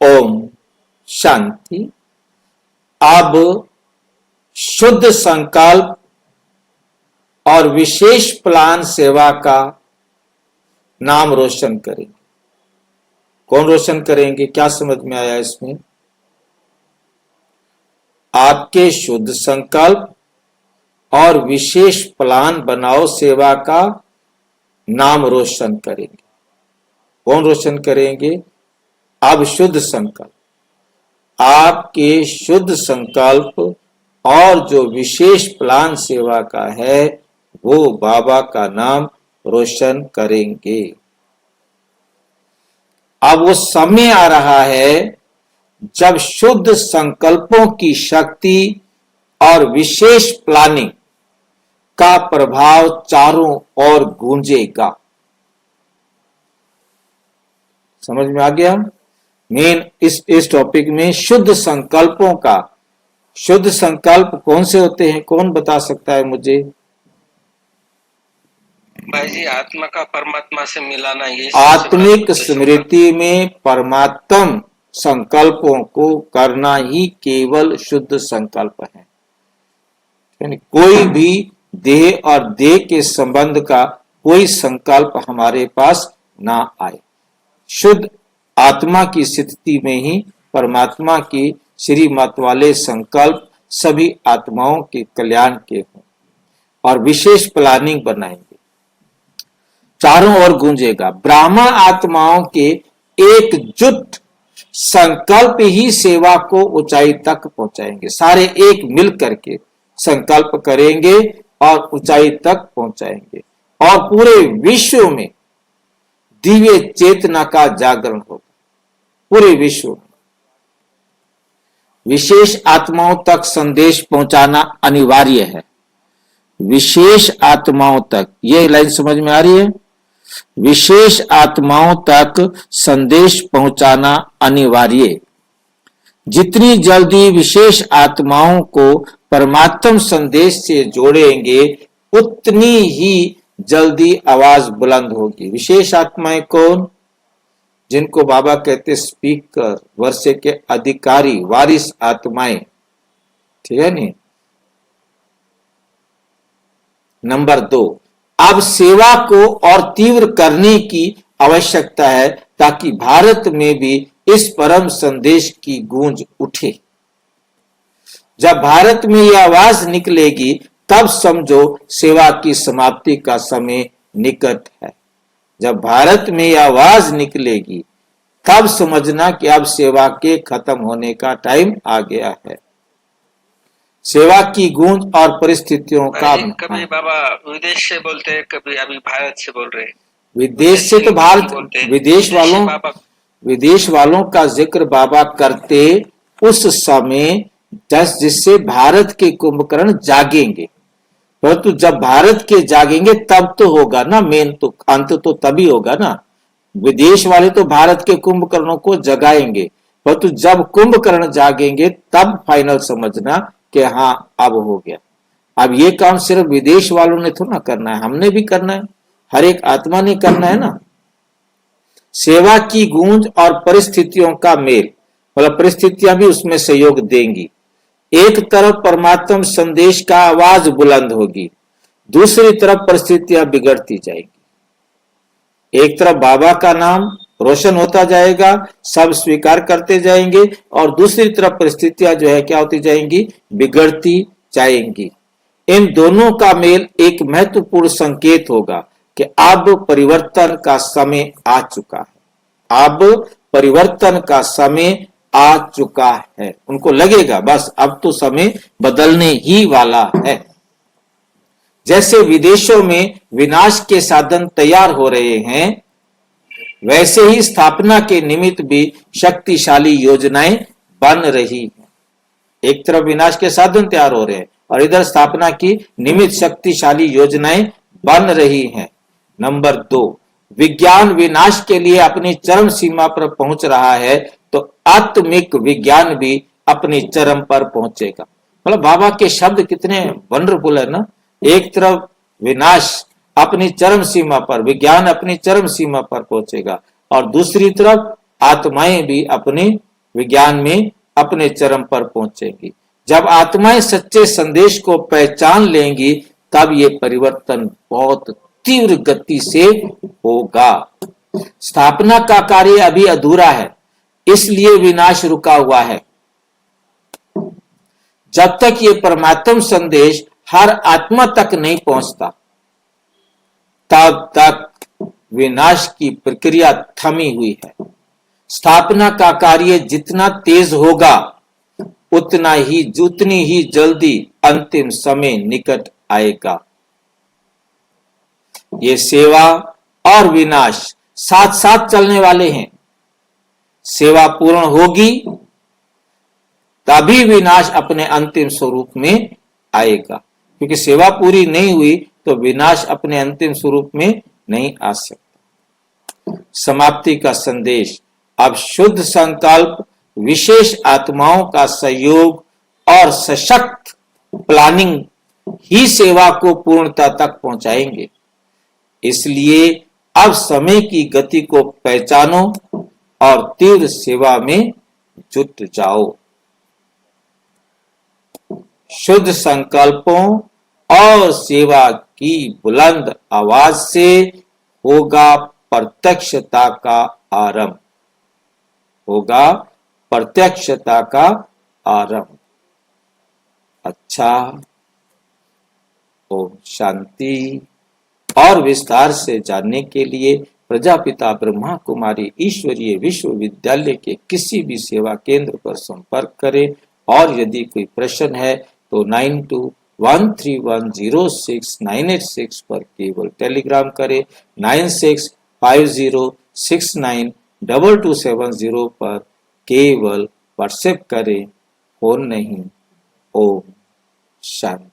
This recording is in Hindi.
ओम शांति। अब शुद्ध संकल्प और विशेष प्लान सेवा का नाम रोशन करेंगे। कौन रोशन करेंगे? क्या समझ में आया इसमें? आपके शुद्ध संकल्प और विशेष प्लान बनाओ सेवा का नाम रोशन करेंगे। कौन रोशन करेंगे? अब शुद्ध संकल्प, आपके शुद्ध संकल्प और जो विशेष प्लान सेवा का है वो बाबा का नाम रोशन करेंगे। अब वो समय आ रहा है जब शुद्ध संकल्पों की शक्ति और विशेष प्लानिंग का प्रभाव चारों ओर गूंजेगा। समझ में आ गया? मेन इस टॉपिक में शुद्ध संकल्पों का, शुद्ध संकल्प कौन से होते हैं? कौन बता सकता है मुझे? भाई जी, आत्मा का परमात्मा से मिलाना, ये आत्मिक स्मृति में परमात्म संकल्पों को करना ही केवल शुद्ध संकल्प है। यानी कोई भी देह और देह के संबंध का कोई संकल्प हमारे पास ना आए। शुद्ध आत्मा की स्थिति में ही परमात्मा की श्रीमत वाले संकल्प सभी आत्माओं के कल्याण के हों और विशेष प्लानिंग बनाएंगे। चारों ओर गूंजेगा। ब्राह्मण आत्माओं के एकजुट संकल्प ही सेवा को ऊंचाई तक पहुंचाएंगे। सारे एक मिल करके संकल्प करेंगे और ऊंचाई तक पहुंचाएंगे और पूरे विश्व में दिव्य चेतना का जागरण होगा। पूरे विश्व में विशेष आत्माओं तक संदेश पहुंचाना अनिवार्य है। विशेष आत्माओं तक, ये लाइन समझ में आ रही है? विशेष आत्माओं तक संदेश पहुंचाना अनिवार्य। जितनी जल्दी विशेष आत्माओं को परमात्म संदेश से जोड़ेंगे उतनी ही जल्दी आवाज बुलंद होगी। विशेष आत्माएं कौन? जिनको बाबा कहते स्पीकर, वर्षे के अधिकारी, वारिस आत्माएं। ठीक है नी? नंबर 2, अब सेवा को और तीव्र करने की आवश्यकता है ताकि भारत में भी इस परम संदेश की गूंज उठे। जब भारत में यह आवाज निकलेगी तब समझो सेवा की समाप्ति का समय निकट है। जब भारत में यह आवाज निकलेगी तब समझना कि अब सेवा के खत्म होने का टाइम आ गया है। सेवा की गूंज और परिस्थितियों का, कभी बाबा विदेश से बोलते हैं, कभी अभी भारत से बोल रहे हैं। विदेश से तो भारत, विदेश वालों का जिक्र बाबा करते उस समय जिससे भारत के कुंभकर्ण जागेंगे। परंतु जब भारत के जागेंगे तब तो होगा ना, मेन तो अंत तो तभी होगा ना। विदेश वाले तो भारत के कुंभकर्णों को जगाएंगे, परंतु जब कुंभकर्ण जागेंगे तब फाइनल समझना कि हाँ अब हो गया। अब ये काम सिर्फ विदेश वालों ने थोड़ा करना है, हमने भी करना है, हर एक आत्मा ने करना है ना। सेवा की गूंज और परिस्थितियों का मेल, मतलब परिस्थितियां भी उसमें सहयोग देंगी। एक तरफ परमात्म संदेश का आवाज बुलंद होगी, दूसरी तरफ परिस्थितियां बिगड़ती जाएंगी। एक तरफ बाबा का नाम रोशन होता जाएगा, सब स्वीकार करते जाएंगे, और दूसरी तरफ परिस्थितियां जो है क्या होती जाएंगी? बिगड़ती जाएंगी। इन दोनों का मेल एक महत्वपूर्ण संकेत होगा कि अब परिवर्तन का समय आ चुका है। अब परिवर्तन का समय आ चुका है। उनको लगेगा बस अब तो समय बदलने ही वाला है। जैसे विदेशों में विनाश के साधन तैयार हो रहे हैं, वैसे ही स्थापना के निमित्त भी शक्तिशाली योजनाएं बन रही हैं। एक तरफ विनाश के साधन तैयार हो रहे हैं और इधर स्थापना की निमित्त शक्तिशाली योजनाएं बन रही हैं। नंबर 2, विज्ञान विनाश के लिए अपनी चरम सीमा पर पहुंच रहा है तो आत्मिक विज्ञान भी अपनी चरम पर पहुंचेगा। मतलब बाबा के शब्द कितने वंडरफुल है ना। एक तरफ विनाश अपनी चरम सीमा पर, विज्ञान अपनी चरम सीमा पर पहुंचेगा, और दूसरी तरफ आत्माएं भी अपनी विज्ञान में अपने चरम पर पहुंचेंगी। जब आत्माएं सच्चे संदेश को पहचान लेंगी तब ये परिवर्तन बहुत तीव्र गति से होगा। स्थापना का कार्य अभी अधूरा है, इसलिए विनाश रुका हुआ है। जब तक ये परमात्म संदेश हर आत्मा तक नहीं पहुंचता तब तक विनाश की प्रक्रिया थमी हुई है। स्थापना का कार्य जितना तेज होगा उतनी ही जल्दी अंतिम समय निकट आएगा। ये सेवा और विनाश साथ साथ चलने वाले हैं। सेवा पूर्ण होगी तभी विनाश अपने अंतिम स्वरूप में आएगा, क्योंकि सेवा पूरी नहीं हुई तो विनाश अपने अंतिम स्वरूप में नहीं आ सकता। समाप्ति का संदेश। अब शुद्ध संकल्प, विशेष आत्माओं का सहयोग और सशक्त प्लानिंग ही सेवा को पूर्णता तक पहुंचाएंगे। इसलिए अब समय की गति को पहचानो और तीव्र सेवा में जुट जाओ। शुद्ध संकल्पों और सेवा की बुलंद आवाज से होगा प्रत्यक्षता का आरंभ। होगा प्रत्यक्षता का आरंभ। अच्छा, ओम शांति। और विस्तार से जानने के लिए प्रजापिता ब्रह्मा कुमारी ईश्वरीय विश्वविद्यालय के किसी भी सेवा केंद्र पर संपर्क करें। और यदि कोई प्रश्न है तो 9213106986 पर केवल टेलीग्राम करें। 9650692270 पर केवल व्हाट्सएप करें, फोन नहीं। ओम शांति।